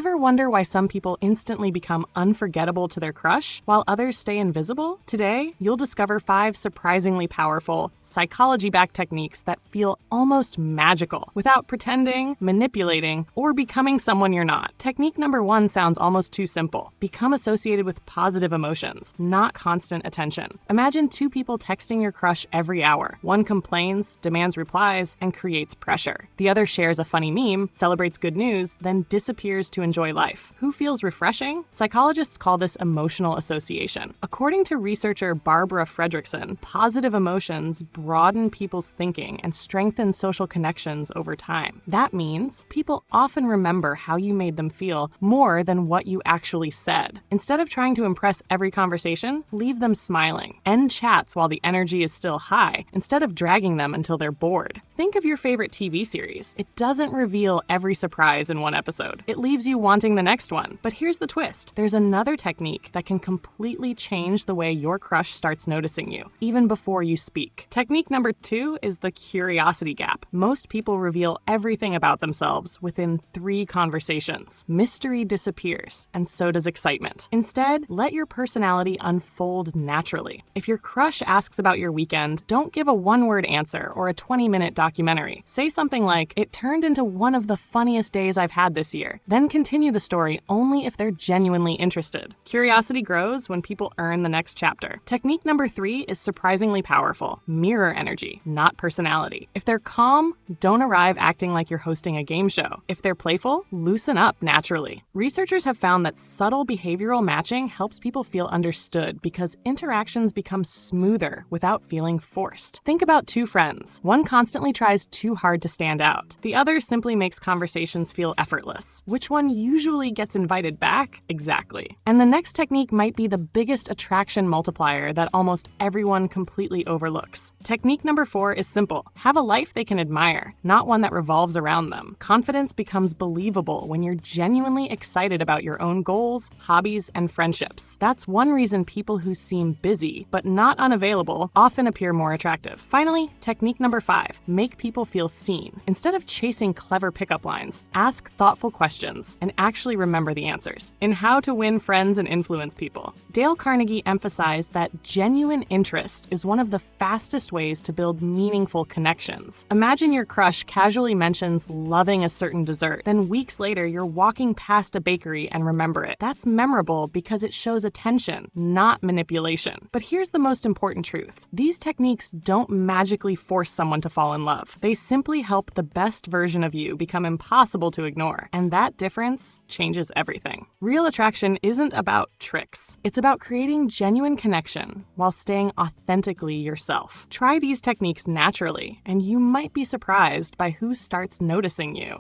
Ever wonder why some people instantly become unforgettable to their crush while others stay invisible? Today, you'll discover 5 surprisingly powerful, psychology-backed techniques that feel almost magical without pretending, manipulating, or becoming someone you're not. Technique number 1 sounds almost too simple. Become associated with positive emotions, not constant attention. Imagine 2 people texting your crush every hour. One complains, demands replies, and creates pressure. The other shares a funny meme, celebrates good news, then disappears to enjoy life. Who feels refreshing? Psychologists call this emotional association. According to researcher Barbara Fredrickson, positive emotions broaden people's thinking and strengthen social connections over time. That means people often remember how you made them feel more than what you actually said. Instead of trying to impress every conversation, leave them smiling. End chats while the energy is still high, instead of dragging them until they're bored. Think of your favorite TV series. It doesn't reveal every surprise in one episode. It leaves you wanting the next one. But here's the twist. There's another technique that can completely change the way your crush starts noticing you, even before you speak. Technique number 2 is the curiosity gap. Most people reveal everything about themselves within 3 conversations. Mystery disappears, and so does excitement. Instead, let your personality unfold naturally. If your crush asks about your weekend, don't give a one-word answer or a 20-minute documentary. Say something like, "It turned into one of the funniest days I've had this year." Then continue the story only if they're genuinely interested. Curiosity grows when people earn the next chapter. Technique number 3 is surprisingly powerful. Mirror energy, not personality. If they're calm, don't arrive acting like you're hosting a game show. If they're playful, loosen up naturally. Researchers have found that subtle behavioral matching helps people feel understood because interactions become smoother without feeling forced. Think about 2 friends. One constantly tries too hard to stand out. The other simply makes conversations feel effortless. Which one usually gets invited back? Exactly. And the next technique might be the biggest attraction multiplier that almost everyone completely overlooks. Technique number 4 is simple. Have a life they can admire, not one that revolves around them. Confidence becomes believable when you're genuinely excited about your own goals, hobbies, and friendships. That's one reason people who seem busy but not unavailable often appear more attractive. Finally, technique number 5. Make people feel seen. Instead of chasing clever pickup lines, ask thoughtful questions and actually remember the answers. In How to Win Friends and Influence People, Dale Carnegie emphasized that genuine interest is one of the fastest ways to build meaningful connections. Imagine your crush casually mentions loving a certain dessert, then weeks later you're walking past a bakery and remember it. That's memorable because it shows attention, not manipulation. But here's the most important truth. These techniques don't magically force someone to fall in love. They simply help the best version of you become impossible to ignore. And that difference changes everything. Real attraction isn't about tricks. It's about creating genuine connection while staying authentically yourself. Try these techniques naturally, and you might be surprised by who starts noticing you.